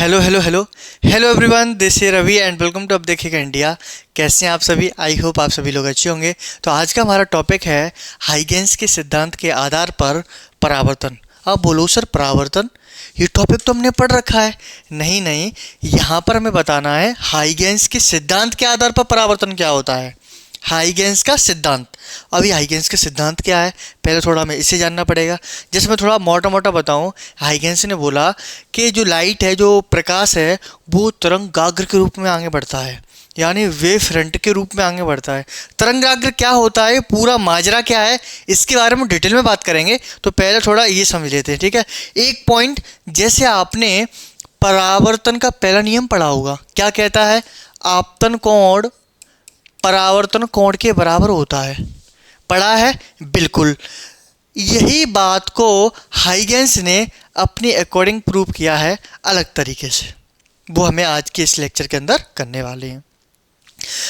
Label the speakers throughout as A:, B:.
A: Hello hello hello hello everyone, this is Ravi and welcome to अब देखिएगा India. कैसे हैं आप सभी? आई होप आप सभी लोग अच्छे होंगे। तो आज का हमारा टॉपिक है हाइगेंस के सिद्धांत के आधार पर परावर्तन। अब बोलो सर, परावर्तन ये टॉपिक तो हमने पढ़ रखा है। नहीं नहीं, यहाँ पर हमें बताना है हाइगेंस के सिद्धांत के आधार पर परावर्तन क्या होता है। हाइगेंस का सिद्धांत। अभी हाइगेंस का सिद्धांत क्या है, पहले थोड़ा हमें इसे जानना पड़ेगा। जैसे मैं थोड़ा मोटा मोटा बताऊं, हाइगेंस ने बोला कि जो लाइट है, जो प्रकाश है, वो तरंगाग्र के रूप में आगे बढ़ता है, यानी वेव फ्रंट के रूप में आगे बढ़ता है। तरंगाग्र क्या होता है, पूरा माजरा क्या है, इसके बारे में डिटेल में बात करेंगे। तो पहले थोड़ा ये समझ लेते हैं, ठीक है। एक पॉइंट, जैसे आपने परावर्तन का पहला नियम पढ़ा होगा, क्या कहता है? आपतन कोण परावर्तन कोण के बराबर होता है। पढ़ा है? बिल्कुल। यही बात को हाइगेंस ने अपने अकॉर्डिंग प्रूव किया है अलग तरीके से। वो हमें आज के इस लेक्चर के अंदर करने वाले हैं।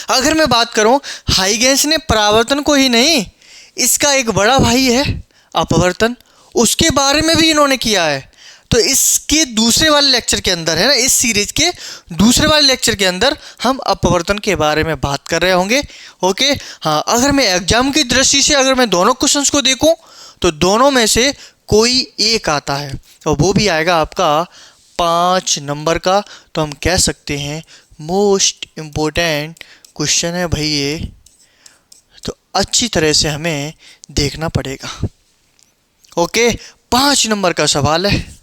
A: अगर मैं बात करूं, हाइगेंस ने परावर्तन को ही नहीं, इसका एक बड़ा भाई है अपवर्तन, उसके बारे में भी इन्होंने किया है। तो इसके दूसरे वाले लेक्चर के अंदर, है ना, इस सीरीज के दूसरे वाले लेक्चर के अंदर हम अपवर्तन के बारे में बात कर रहे होंगे। ओके, हाँ। अगर मैं एग्जाम की दृष्टि से अगर मैं दोनों क्वेश्चंस को देखूं, तो दोनों में से कोई एक आता है, और वो भी आएगा आपका 5 नंबर का। तो हम कह सकते हैं मोस्ट इम्पोर्टेंट क्वेश्चन है भाई ये। तो अच्छी तरह से हमें देखना पड़ेगा। ओके, 5 नंबर का सवाल है,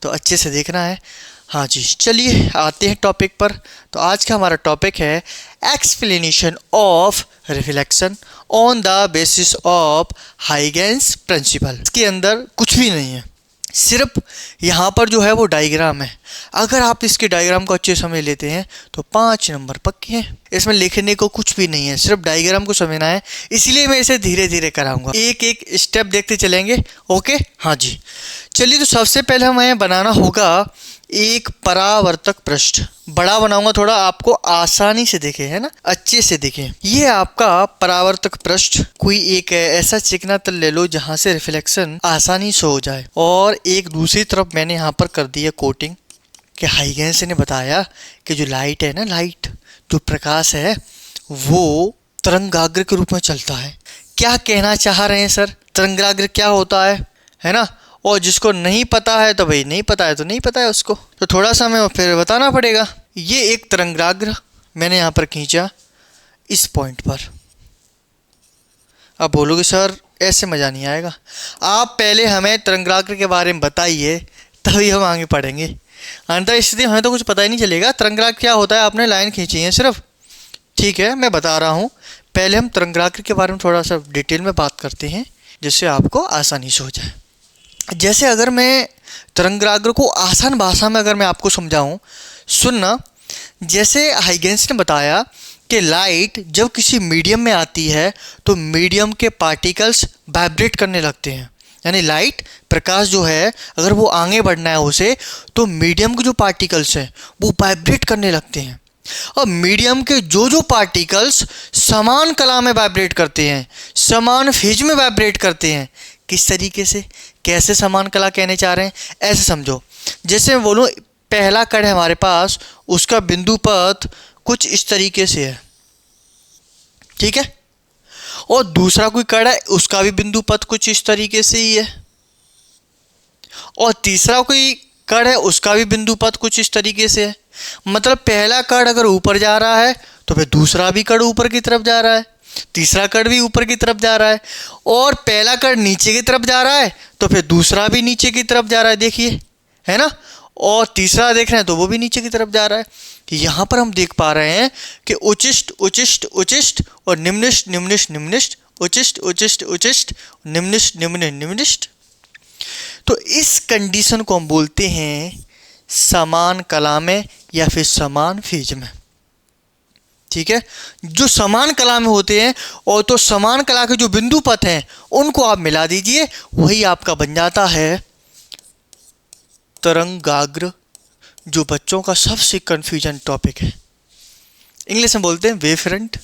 A: तो अच्छे से देखना है। हाँ जी, चलिए आते हैं टॉपिक पर। तो आज का हमारा टॉपिक है explanation of reflection on the basis of Huygens principle. इसके अंदर कुछ भी नहीं है, सिर्फ यहाँ पर जो है वो डायग्राम है। अगर आप इसके डायग्राम को अच्छे समझ लेते हैं तो 5 नंबर पक्के हैं। इसमें लिखने को कुछ भी नहीं है, सिर्फ डायग्राम को समझना है। इसीलिए मैं इसे धीरे धीरे कराऊंगा, एक एक स्टेप देखते चलेंगे। ओके, हाँ जी। चलिए, तो सबसे पहले हमें बनाना होगा एक परावर्तक पृष्ठ। बड़ा बनाऊंगा थोड़ा, आपको आसानी से दिखे, है ना, अच्छे से दिखे। ये आपका परावर्तक पृष्ठ, कोई एक ऐसा चिकना तल ले लो जहां से रिफ्लेक्शन आसानी से हो जाए। और एक दूसरी तरफ मैंने यहाँ पर कर दिया कोटिंग, कि हाइगेंस ने बताया कि जो लाइट है ना, लाइट जो प्रकाश है, वो तरंगाग्र के रूप में चलता है। क्या कहना चाह रहे हैं सर? तरंगाग्र क्या होता है ना। और जिसको नहीं पता है तो भाई नहीं पता है तो नहीं पता है उसको, तो थोड़ा सा हमें फिर बताना पड़ेगा। ये एक तरंगाग्र मैंने यहाँ पर खींचा इस पॉइंट पर। अब बोलोगे सर ऐसे मज़ा नहीं आएगा, आप पहले हमें तरंगाग्र के बारे में बताइए, तभी हम आगे पढ़ेंगे। अन्यथा स्थिति हमें तो कुछ पता ही नहीं चलेगा। तरंगाग्र क्या होता है, आपने लाइन खींची है सिर्फ, ठीक है, मैं बता रहा हूँ। पहले हम तरंगाग्र के बारे में थोड़ा सा डिटेल में बात करते हैं, जिससे आपको आसानी से हो जाए। जैसे अगर मैं तरंगाग्र को आसान भाषा में अगर मैं आपको समझाऊं, सुनना। जैसे हाइगेंस ने बताया कि लाइट जब किसी मीडियम में आती है तो मीडियम के पार्टिकल्स वाइब्रेट करने लगते हैं। यानी लाइट, प्रकाश जो है, अगर वो आगे बढ़ना है उसे, तो मीडियम के जो पार्टिकल्स हैं वो वाइब्रेट करने लगते हैं। और मीडियम के जो जो पार्टिकल्स समान कला में वाइब्रेट करते हैं, समान फेज में वाइब्रेट करते हैं। किस तरीके से, कैसे समान कला कहने चाह रहे हैं, ऐसे समझो। जैसे मैं बोलूँ, पहला कण है हमारे पास, उसका बिंदु पथ कुछ इस तरीके से है, ठीक है। और दूसरा कोई कण है, उसका भी बिंदु पथ कुछ इस तरीके से ही है। और तीसरा कोई कण है, उसका भी बिंदु पथ कुछ इस तरीके से है। मतलब पहला कण अगर ऊपर जा रहा है तो फिर दूसरा भी कण ऊपर की तरफ जा रहा है, तीसरा कण भी ऊपर की तरफ जा रहा है। और पहला कण नीचे की तरफ जा रहा है तो फिर दूसरा भी नीचे की तरफ जा रहा है, देखिए, है ना। और तीसरा देख रहे हैं तो वो भी नीचे की तरफ जा रहा है। यहाँ पर हम देख पा रहे हैं कि उच्चिष्ट उच्चिष्ट उच्चिष्ट और निम्निष्ट निम्निष्ट निम्निष्ट, उच्चिष्ट उच्चिष्ट उच्चिष्ट, निम्निष्ट निम्न निम्निष्ट। तो इस कंडीशन को हम बोलते हैं समान कला में या फिर समान फेज में, ठीक है। जो समान कला में होते हैं, और तो समान कला के जो बिंदु पथ हैं उनको आप मिला दीजिए, वही आपका बन जाता है तरंगाग्र, जो बच्चों का सबसे कंफ्यूजन टॉपिक है। इंग्लिश में बोलते हैं वेव फ्रंट।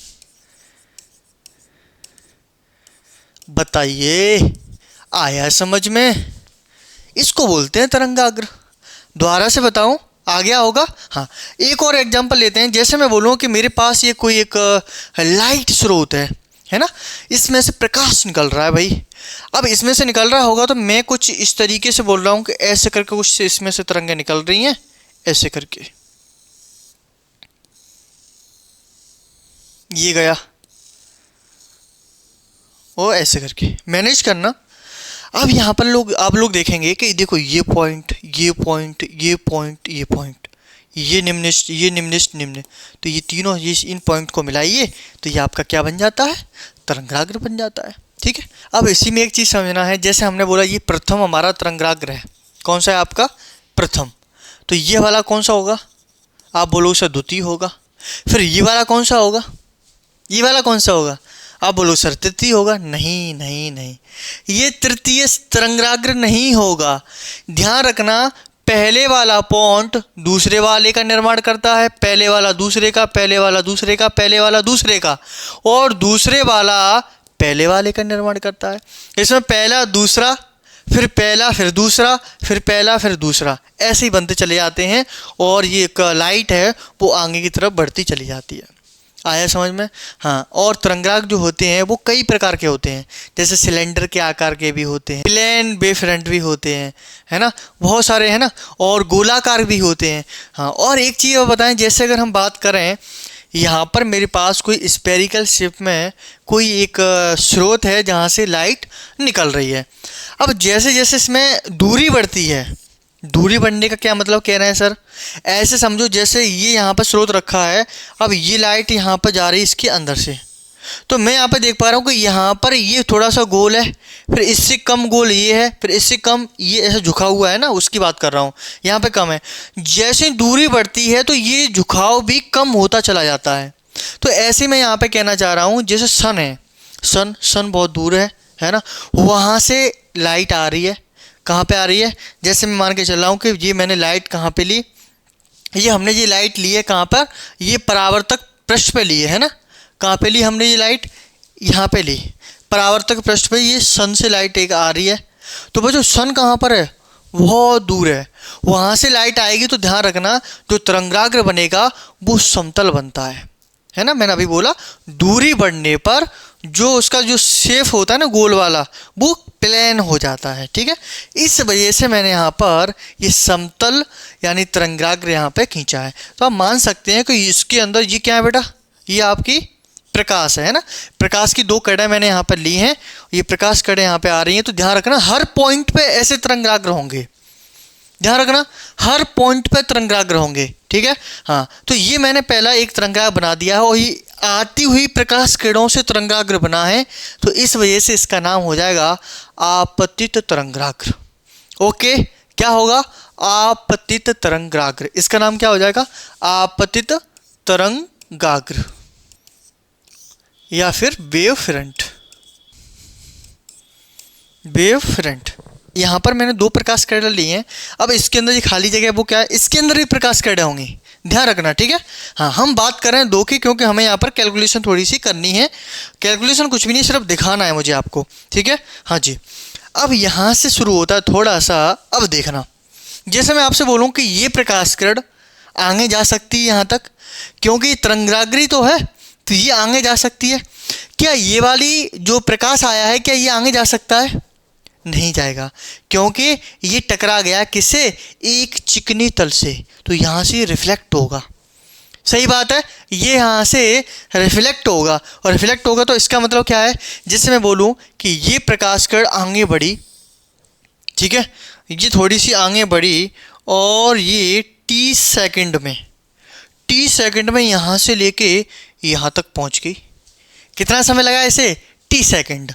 A: बताइए, आया समझ में? इसको बोलते हैं तरंगाग्र। दोबारा से बताऊं, आ गया होगा। हाँ, एक और एग्जांपल लेते हैं। जैसे मैं बोलूँ कि मेरे पास ये कोई एक लाइट स्रोत है ना, इसमें से प्रकाश निकल रहा है भाई। अब इसमें से निकल रहा होगा तो मैं कुछ इस तरीके से बोल रहा हूँ कि ऐसे करके कुछ इसमें से तरंगें निकल रही हैं, ऐसे करके ये गया, और ऐसे करके मैनेज करना। अब यहाँ पर आप लोग देखेंगे कि देखो ये पॉइंट, ये पॉइंट, ये पॉइंट, ये पॉइंट, ये निम्निष्ठ, ये निम्निष्ठ, निम्न, तो ये तीनों, ये इन पॉइंट को मिलाइए तो ये आपका क्या बन जाता है, तरंगाग्र बन जाता है। ठीक है, अब इसी में एक चीज़ समझना है। जैसे हमने बोला ये प्रथम हमारा तरंगाग्र है, कौन सा है आपका, प्रथम, तो ये वाला कौन सा होगा, आप बोलो सर द्वितीय होगा। फिर ये वाला कौन सा होगा, ये वाला कौन सा होगा, आप बोलो सर तृतीय होगा। नहीं नहीं नहीं, ये तृतीय तरंगाग्र नहीं होगा। ध्यान रखना, पहले वाला पॉइंट दूसरे वाले का निर्माण करता है, पहले वाला दूसरे का, पहले वाला दूसरे का, पहले वाला दूसरे का, और दूसरे वाला पहले वाले का निर्माण करता है। इसमें पहला दूसरा, फिर पहला, फिर दूसरा, फिर पहला, फिर दूसरा, ऐसे ही बनते चले जाते हैं, और ये एक लाइट है वो आगे की तरफ बढ़ती चली जाती है। आया समझ में। हाँ, और तरंगाग्र जो होते हैं वो कई प्रकार के होते हैं, जैसे सिलेंडर के आकार के भी होते हैं, प्लेन वेव फ्रंट भी होते हैं, है ना, बहुत सारे, है ना, और गोलाकार भी होते हैं। हाँ, और एक चीज़ और बताएं, जैसे अगर हम बात करें, यहाँ पर मेरे पास कोई स्पेरिकल शेप में कोई एक स्रोत है जहाँ से लाइट निकल रही है। अब जैसे जैसे इसमें दूरी बढ़ती है, दूरी बढ़ने का क्या मतलब कह रहे हैं सर, ऐसे समझो जैसे ये यहाँ पर स्रोत रखा है, अब ये लाइट यहाँ पर जा रही है इसके अंदर से, तो मैं यहाँ पर देख पा रहा हूँ कि यहाँ पर ये थोड़ा सा गोल है, फिर इससे कम गोल ये है, फिर इससे कम ये ऐसा झुका हुआ है ना, उसकी बात कर रहा हूँ, यहाँ पे कम है। जैसे दूरी बढ़ती है तो ये झुकाव भी कम होता चला जाता है। तो ऐसे मैं यहाँ पे कहना चाह रहा हूँ, जैसे सन है, सन बहुत दूर है ना, वहाँ से लाइट आ रही है, कहाँ पे आ रही है, जैसे मैं मान के चल रहा हूँ कि ये मैंने लाइट कहाँ पे ली, ये हमने ये लाइट ली है कहाँ पर, ये परावर्तक पृष्ठ पे ली है ना, कहाँ पे ली हमने ये लाइट, यहाँ पे ली, परावर्तक पृष्ठ पे ये सन से लाइट एक आ रही है। तो बच्चों सन कहाँ पर है, बहुत दूर है, वहाँ से लाइट आएगी तो ध्यान रखना जो तरंगाग्र बनेगा वो समतल बनता है ना। मैंने अभी बोला दूरी बढ़ने पर जो उसका जो शेप होता है ना गोल वाला, वो प्लेन हो जाता है। ठीक है, इस वजह से मैंने यहाँ पर ये समतल यानी तरंगाग्र यहाँ पे खींचा है। तो आप मान सकते हैं कि इसके अंदर ये क्या है बेटा, ये आपकी प्रकाश है ना, प्रकाश की दो कड़ें मैंने यहाँ पर ली हैं, ये प्रकाश कड़ें यहाँ पे आ रही हैं। तो ध्यान रखना हर पॉइंट पे ऐसे तरंगाग्र होंगे, ध्यान रखना हर पॉइंट पे तरंगाग्र होंगे। ठीक है, हाँ, तो ये मैंने पहला एक तरंगाग्र बना दिया है, और ये आती हुई प्रकाश किरणों से तरंगाग्र बना है, तो इस वजह से इसका नाम हो जाएगा आपतित तरंगाग्र। ओके, क्या होगा, आपतित तरंगाग्र, इसका नाम क्या हो जाएगा, आपतित तरंगाग्र या फिर वेव फ्रंट। वेव फ्रंट, यहाँ पर मैंने दो प्रकाश किरण लिए हैं। अब इसके अंदर ये खाली जगह है वो क्या है, इसके अंदर भी प्रकाश किरण होंगी, ध्यान रखना। ठीक है, हाँ, हम बात कर रहे हैं दो की, क्योंकि हमें यहाँ पर कैलकुलेशन थोड़ी सी करनी है। कैलकुलेशन कुछ भी नहीं, सिर्फ दिखाना है मुझे आपको। ठीक है, हाँ जी। अब यहाँ से शुरू होता है थोड़ा सा, अब देखना, जैसे मैं आपसे बोलूँ कि ये प्रकाश किरण आगे जा सकती है यहाँ तक, क्योंकि तरंगाग्री तो है, तो ये आगे जा सकती है। क्या ये वाली जो प्रकाश आया है क्या ये आगे जा सकता है, नहीं जाएगा, क्योंकि ये टकरा गया किससे, एक चिकनी तल से, तो यहाँ से रिफ्लेक्ट होगा। सही बात है, ये यहाँ से रिफ्लेक्ट होगा, और रिफ्लेक्ट होगा तो इसका मतलब क्या है, जैसे मैं बोलूँ कि ये प्रकाश किरण आगे बढ़ी, ठीक है, ये थोड़ी सी आगे बढ़ी, और ये 30 सेकंड में यहाँ से लेके यहाँ तक पहुँच गई। कितना समय लगा इसे, 30 सेकंड।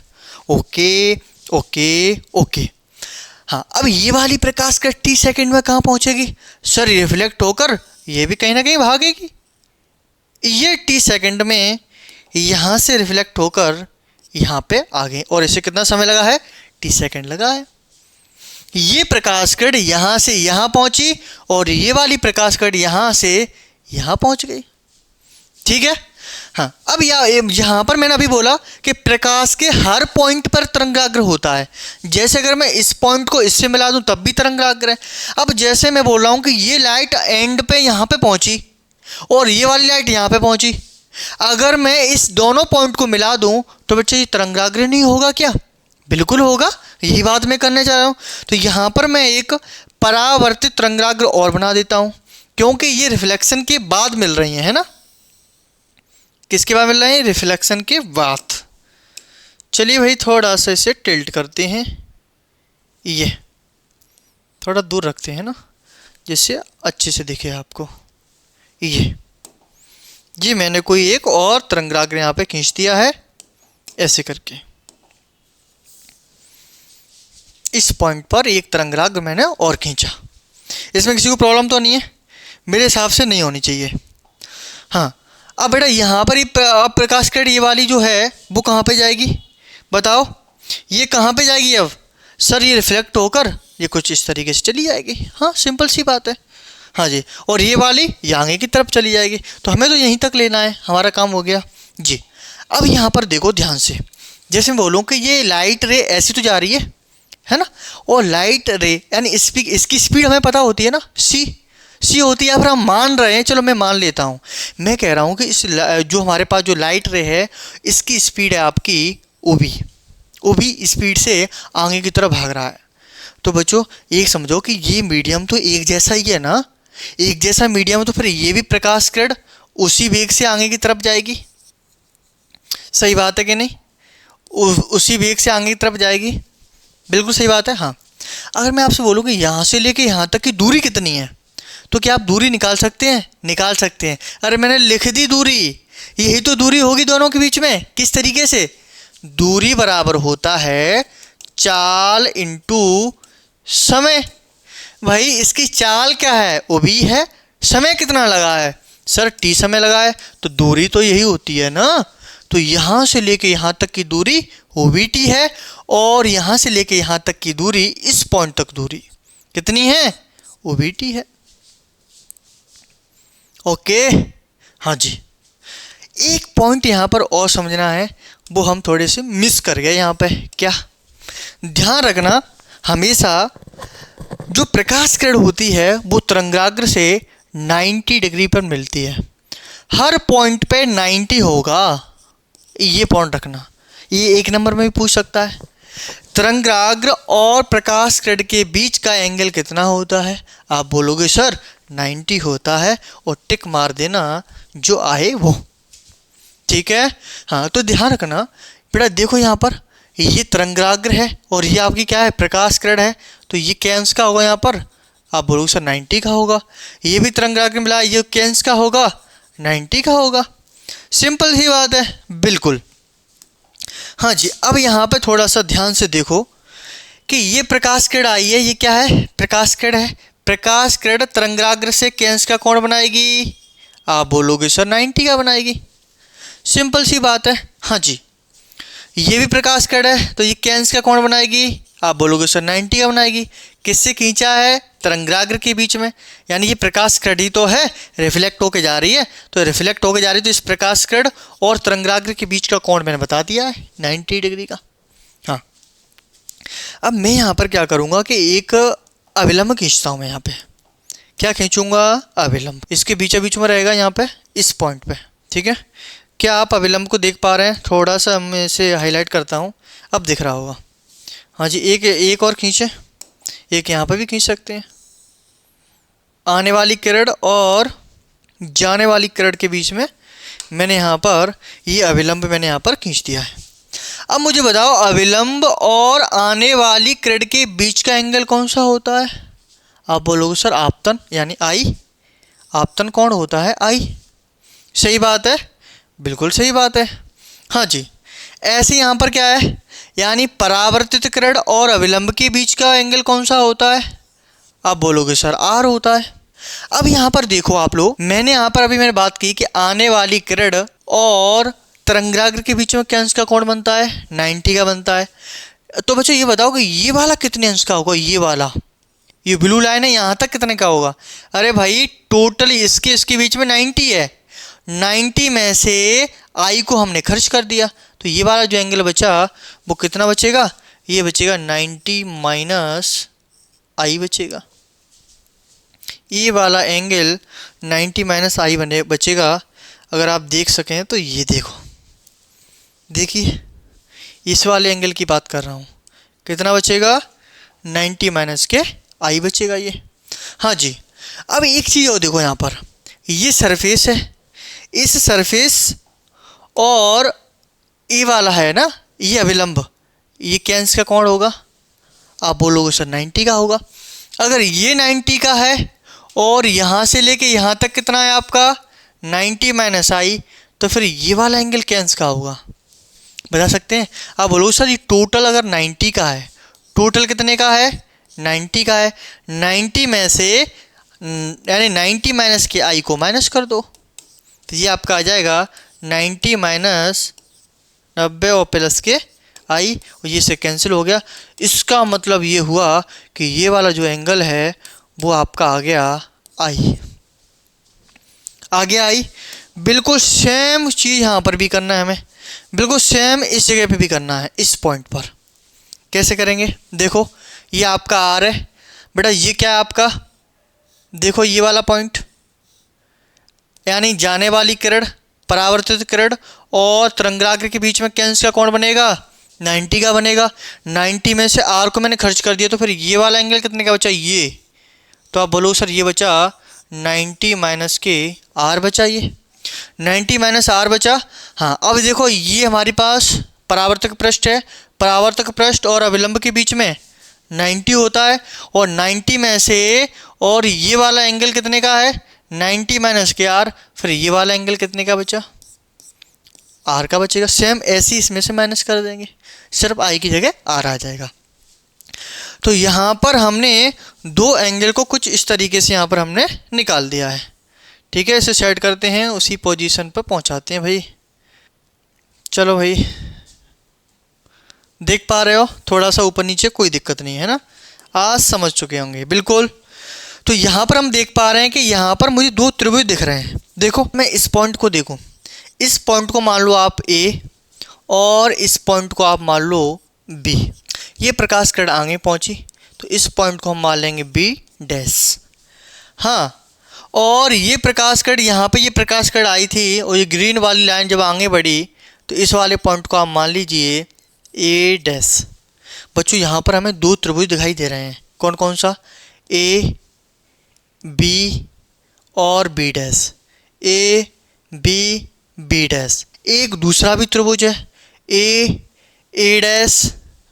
A: ओके ओके ओके, हाँ, अब ये वाली प्रकाश का 30 सेकंड में कहाँ पहुँचेगी सर, रिफ्लेक्ट होकर ये भी कहीं ना कहीं भागेगी। ये 30 सेकंड में यहाँ से रिफ्लेक्ट होकर यहाँ पे आ गए, और इसे कितना समय लगा है, 30 सेकंड लगा है। ये प्रकाश किरण यहाँ से यहाँ पहुँची, और ये वाली प्रकाश किरण यहाँ से यहाँ पहुँच गई। ठीक है, हाँ, अब यहाँ पर मैंने अभी बोला कि प्रकाश के हर पॉइंट पर तरंगाग्र होता है। जैसे अगर मैं इस पॉइंट को इससे मिला दूं तब भी तरंगाग्र है। अब जैसे मैं बोल रहा हूँ कि ये लाइट एंड पे यहाँ पे पहुँची और ये वाली लाइट यहाँ पे पहुँची, अगर मैं इस दोनों पॉइंट को मिला दूं तो बच्चे ये तरंगाग्र नहीं होगा क्या? बिल्कुल होगा, यही बात मैं करने जा रहा हूँ। तो यहाँ पर मैं एक परावर्तित तरंगाग्र और बना देता हूँ, क्योंकि ये रिफ्लेक्शन के बाद मिल रही है ना। किसके बाद मिल रहे हैं? रिफ्लेक्शन के बाद। चलिए भाई थोड़ा सा इसे टिल्ट करते हैं, ये थोड़ा दूर रखते हैं ना, जिससे अच्छे से दिखे आपको। ये मैंने कोई एक और तरंगाग्र यहाँ पे खींच दिया है, ऐसे करके इस पॉइंट पर एक तरंगाग्र मैंने और खींचा। इसमें किसी को प्रॉब्लम तो नहीं है? मेरे हिसाब से नहीं होनी चाहिए। हाँ, अब बेटा यहाँ पर प्रकाश किरण ये वाली जो है वो कहाँ पे जाएगी बताओ? ये कहाँ पे जाएगी अब? सर ये रिफ्लेक्ट होकर ये कुछ इस तरीके से चली जाएगी। हाँ, सिंपल सी बात है। हाँ जी, और ये वाली ये आगे की तरफ चली जाएगी। तो हमें तो यहीं तक लेना है, हमारा काम हो गया जी। अब यहाँ पर देखो ध्यान से, जैसे मैं बोलूँ कि ये लाइट रे ऐसी तो जा रही है ना, और लाइट रे यानी इसकी स्पीड हमें पता होती है ना, सी होती है। फिर हम मान रहे हैं, चलो मैं मान लेता हूँ, मैं कह रहा हूँ कि इस जो हमारे पास जो लाइट रे है इसकी स्पीड है आपकी ओबी स्पीड से आगे की तरफ भाग रहा है। तो बच्चों एक समझो कि ये मीडियम तो एक जैसा ही है ना, एक जैसा मीडियम, तो फिर ये भी प्रकाश किरण उसी वेग से आगे की तरफ जाएगी। सही बात है कि नहीं? उसी वेग से आगे की तरफ जाएगी, बिल्कुल सही बात है। हाँ, अगर मैं आपसे बोलूँ कि यहाँ से लेके यहाँ तक की दूरी कितनी है, तो क्या आप दूरी निकाल सकते हैं? निकाल सकते हैं। अरे मैंने लिख दी दूरी, यही तो दूरी होगी दोनों के बीच में। किस तरीके से? दूरी बराबर होता है चाल इंटू समय। भाई इसकी चाल क्या है? वो भी है। समय कितना लगा है? सर टी समय लगा है। तो दूरी तो यही होती है ना। तो यहाँ से लेके यहाँ तक की दूरी वो भी टी है, और यहाँ से लेके यहाँ तक की दूरी, इस पॉइंट तक दूरी कितनी है? वो भी टी है। ओके, हाँ जी। एक पॉइंट यहाँ पर और समझना है, वो हम थोड़े से मिस कर गए यहाँ पे। क्या? ध्यान रखना, हमेशा जो प्रकाश किरण होती है वो तरंगाग्र से 90 डिग्री पर मिलती है। हर पॉइंट पे 90 होगा, ये पॉइंट रखना। ये एक नंबर में भी पूछ सकता है, तरंगाग्र और प्रकाश किरण के बीच का एंगल कितना होता है? आप बोलोगे सर 90 होता है, और टिक मार देना जो आए वो। ठीक है। हाँ, तो ध्यान रखना बेटा, देखो यहाँ पर ये तरंगाग्र है और ये आपकी क्या है? प्रकाश किरण है। तो ये कैंस का होगा यहाँ पर? आप बोलोगे सर 90 का होगा। ये भी तरंगाग्र मिला, ये कैंस का होगा? 90 का होगा। सिंपल ही बात है, बिल्कुल। हाँ जी, अब यहाँ पे थोड़ा सा ध्यान से देखो कि ये प्रकाश किरण आई है, ये क्या है? प्रकाश किरण है। प्रकाश किरण तरंगाग्र से कैंस का कोण बनाएगी? आप बोलोगे सर 90 का बनाएगी। सिंपल सी बात है। हाँ जी, ये भी प्रकाश किरण है, तो ये कैंस का कोण बनाएगी? आप बोलोगे सर 90 का बनाएगी। किससे खींचा है? तरंगाग्र के बीच में। यानी ये प्रकाश किरण ही तो है, रिफ्लेक्ट होके जा रही है। तो रिफ्लेक्ट होके जा रही है, तो इस प्रकाश किरण और तरंगाग्र के बीच का कोण मैंने बता दिया है 90 डिग्री का। हाँ, अब मैं यहाँ पर क्या करूँगा कि एक अभिलंब खींचता हूँ। मैं यहाँ पे क्या खींचूंगा? अभिलंब। इसके बीच में रहेगा यहाँ पे, इस पॉइंट पे। ठीक है, क्या आप अभिलंब को देख पा रहे हैं? थोड़ा सा मैं इसे हाईलाइट करता हूँ, अब दिख रहा होगा। हाँ जी, एक और खींचे, एक यहाँ पर भी खींच सकते हैं। आने वाली किरण और जाने वाली किरण के बीच में मैंने यहाँ पर ये अभिलंब मैंने यहाँ पर खींच दिया है। अब मुझे बताओ, अभिलंब और आने वाली किरण के बीच का एंगल कौन सा होता है? आप बोलोगे सर आपतन, यानी आई। आपतन कौन होता है? आई। सही बात है, बिल्कुल सही बात है। हाँ जी, ऐसे यहाँ पर क्या है? यानी परावर्तित किरण और अभिलंब के बीच का एंगल कौन सा होता है? आप बोलोगे सर आर होता है। अब यहाँ पर देखो आप लोग, मैंने यहाँ पर मैंने बात की कि आने वाली किरण और तरंगाग्र के बीच में क्या अंश का कोण बनता है? 90 का बनता है। तो बच्चों ये बताओ कि ये वाला कितने अंश का होगा? ये वाला, ये ब्लू लाइन है, यहाँ तक कितने का होगा? अरे भाई टोटल इसके बीच में 90 है। 90 में से आई को हमने खर्च कर दिया, तो ये वाला जो एंगल बचा वो कितना बचेगा, ये बचेगा 90 माइनस आई बचेगा। ये वाला एंगल 90 माइनस आई बचेगा। अगर आप देख सकें तो ये देखो, देखिए इस वाले एंगल की बात कर रहा हूँ, कितना बचेगा, 90 माइनस के आई बचेगा ये। हाँ जी, अब एक चीज़ और देखो, यहाँ पर ये सरफेस है, इस सरफेस और ये वाला है ना, ये अभिलंब, ये कैंस का कोण होगा, आप बोलोगे सर 90 का होगा। अगर ये 90 का है और यहाँ से लेके यहाँ तक कितना है आपका 90 माइनस आई, तो फिर ये वाला एंगल कैंस का होगा, बता सकते हैं? आप बोलो सर ये टोटल अगर 90 का है, टोटल कितने का है, 90 का है, 90 में से यानी 90 माइनस के आई को माइनस कर दो, तो ये आपका आ जाएगा 90 माइनस 90 और प्लस के आई, और ये से कैंसिल हो गया। इसका मतलब ये हुआ कि ये वाला जो एंगल है वो आपका आ गया आई, आ गया आई। बिल्कुल सेम चीज़ यहाँ पर भी करना है हमें, बिल्कुल सेम इस जगह पे भी करना है, इस पॉइंट पर। कैसे करेंगे, देखो ये आपका आर है बेटा, ये क्या है आपका, देखो ये वाला पॉइंट, यानी जाने वाली किरण, परावर्तित किरण और तरंगाग्र के बीच में कैंस का कोण बनेगा, 90 का बनेगा। 90 में से आर को मैंने खर्च कर दिया, तो फिर ये वाला एंगल कितने का बचा, ये, तो आप बोलो सर ये बचा 90 माइनस के आर बचा, ये 90 माइनस आर बचा। हाँ, अब देखो ये हमारे पास परावर्तक पृष्ठ है, परावर्तक पृष्ठ और अविलंब के बीच में 90 होता है, और 90 में से और ये वाला एंगल कितने का है, 90 माइनस के आर, फिर ये वाला एंगल कितने का बचा, आर का बचेगा। सेम ऐसे इसमें से माइनस कर देंगे, सिर्फ आई की जगह आर आ जाएगा। तो यहाँ पर हमने दो एंगल को कुछ इस तरीके से यहाँ पर हमने निकाल दिया है। ठीक है, इसे सेट करते हैं, उसी पोजीशन पर पहुँचाते हैं भाई। चलो भाई, देख पा रहे हो थोड़ा सा ऊपर नीचे, कोई दिक्कत नहीं है ना, आज समझ चुके होंगे बिल्कुल। तो यहाँ पर हम देख पा रहे हैं कि यहाँ पर मुझे दो त्रिभुज दिख रहे हैं। देखो मैं इस पॉइंट को देखूँ, इस पॉइंट को मान लो आप ए और इस पॉइंट को आप मान लो बी। ये प्रकाश किरण आगे पहुँची तो इस पॉइंट को हम मान लेंगे बी डैश। हाँ, और ये प्रकाश किरण यहाँ पे, ये प्रकाश किरण आई थी और ये ग्रीन वाली लाइन जब आगे बढ़ी तो इस वाले पॉइंट को आप मान लीजिए ए डैश। बच्चों यहाँ पर हमें दो त्रिभुज दिखाई दे रहे हैं, कौन कौन सा, ए बी और B dash, A B B dash. एक दूसरा भी त्रिभुज है A dash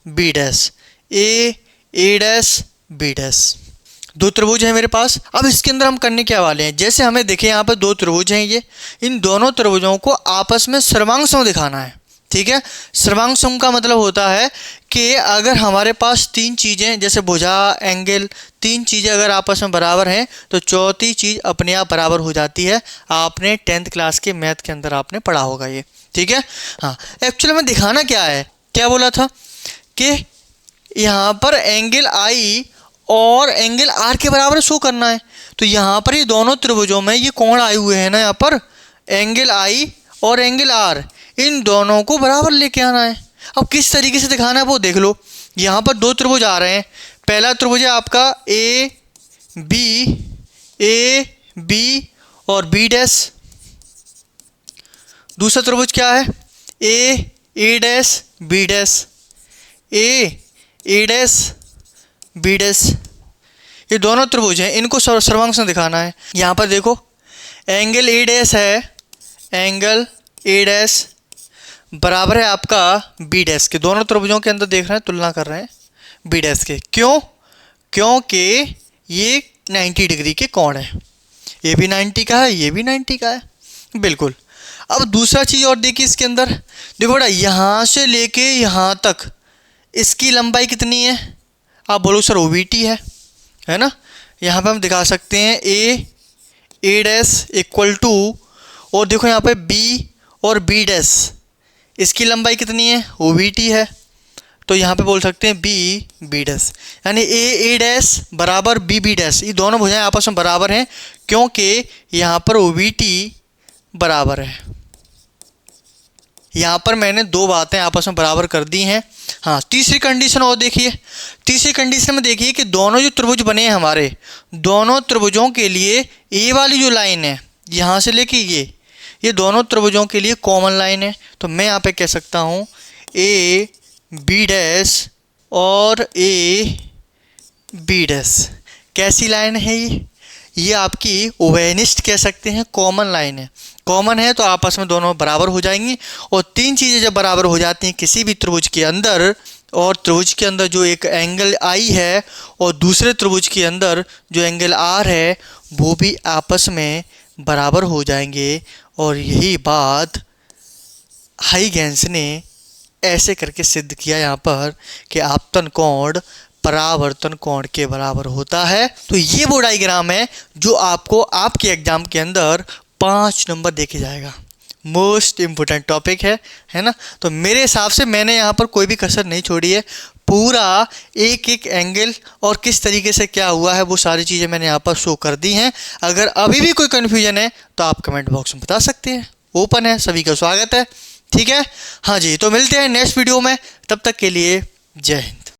A: B dash, A dash B dash, दो त्रिभुज हैं मेरे पास। अब इसके अंदर हम करने क्या वाले हैं, जैसे हमें देखें यहाँ पर दो त्रिभुज हैं, ये इन दोनों त्रिभुजों को आपस में सर्वांग दिखाना है। ठीक है, सर्वांग का मतलब होता है कि अगर हमारे पास तीन चीज़ें जैसे भुजा, एंगल, तीन चीज़ें अगर आपस में बराबर हैं तो चौथी चीज़ अपने आप बराबर हो जाती है। आपने 10th क्लास के मैथ के अंदर आपने पढ़ा होगा ये। ठीक है, हाँ, एक्चुअली में दिखाना क्या है, क्या बोला था कि यहाँ पर एंगल आई और एंगल आर के बराबर शो करना है। तो यहाँ पर ये दोनों त्रिभुजों में ये कोण आए हुए हैं ना, यहाँ पर एंगल आई और एंगल आर, इन दोनों को बराबर लेके आना है। अब किस तरीके से दिखाना है वो देख लो। यहाँ पर दो त्रिभुज आ रहे हैं, पहला त्रिभुज है आपका ए बी और बी डैश। दूसरा त्रिभुज क्या है, A dash B dash, A dash B dash. ये दोनों त्रिभुज हैं, इनको सर्वांग से दिखाना है। यहाँ पर देखो एंगल ए डैश है, एंगल ए डैश बराबर है आपका बी डैश के। दोनों त्रिभुजों के अंदर देख रहे हैं, तुलना कर रहे हैं बी डैश के। क्यों, क्योंकि ये 90 डिग्री के कोण है, ये भी 90 का है, ये भी 90 का है, बिल्कुल। अब दूसरा चीज़ और देखिए इसके अंदर, देखो बेटा यहाँ से लेके यहाँ तक इसकी लंबाई कितनी है, आप बोलो सर OBT है ना। यहाँ पे हम दिखा सकते हैं ए डैश इक्वल टू, और देखो यहाँ पे बी और बी डैश, इसकी लंबाई कितनी है, OBT है, तो यहाँ पे बोल सकते हैं बी डैश, यानी ए डैश बराबर बी डैश। ये दोनों भुजाएं आपस में बराबर हैं क्योंकि यहाँ पर OBT बराबर है। यहाँ पर मैंने दो बातें आपस में बराबर कर दी हैं। हाँ, तीसरी कंडीशन और देखिए। तीसरी कंडीशन में देखिए कि दोनों जो त्रिभुज बने हैं हमारे, दोनों त्रिभुजों के लिए ए वाली जो लाइन है यहाँ से लेके ये दोनों त्रिभुजों के लिए कॉमन लाइन है। तो मैं यहाँ पे कह सकता हूँ ए बी डैश और ए बी डैश कैसी लाइन है ये आपकी उभयनिष्ठ कह सकते हैं, कॉमन लाइन है। कॉमन है तो आपस में दोनों बराबर हो जाएंगी। और तीन चीज़ें जब बराबर हो जाती हैं किसी भी त्रिभुज के अंदर, और त्रिभुज के अंदर जो एक एंगल आई है और दूसरे त्रिभुज के अंदर जो एंगल आर है वो भी आपस में बराबर हो जाएंगे। और यही बात हाइगेंस ने ऐसे करके सिद्ध किया यहाँ पर कि आपतन कोण परावर्तन कोण के बराबर होता है। तो ये वो डायग्राम है जो आपको आपके एग्जाम के अंदर 5 नंबर देके जाएगा। मोस्ट इम्पोर्टेंट टॉपिक है ना। तो मेरे हिसाब से मैंने यहाँ पर कोई भी कसर नहीं छोड़ी है। पूरा एक एक एंगल और किस तरीके से क्या हुआ है वो सारी चीज़ें मैंने यहाँ पर शो कर दी हैं। अगर अभी भी कोई कन्फ्यूजन है तो आप कमेंट बॉक्स में बता सकते हैं, ओपन है, सभी का स्वागत है। ठीक है, हाँ जी। तो मिलते हैं नेक्स्ट वीडियो में, तब तक के लिए जय हिंद।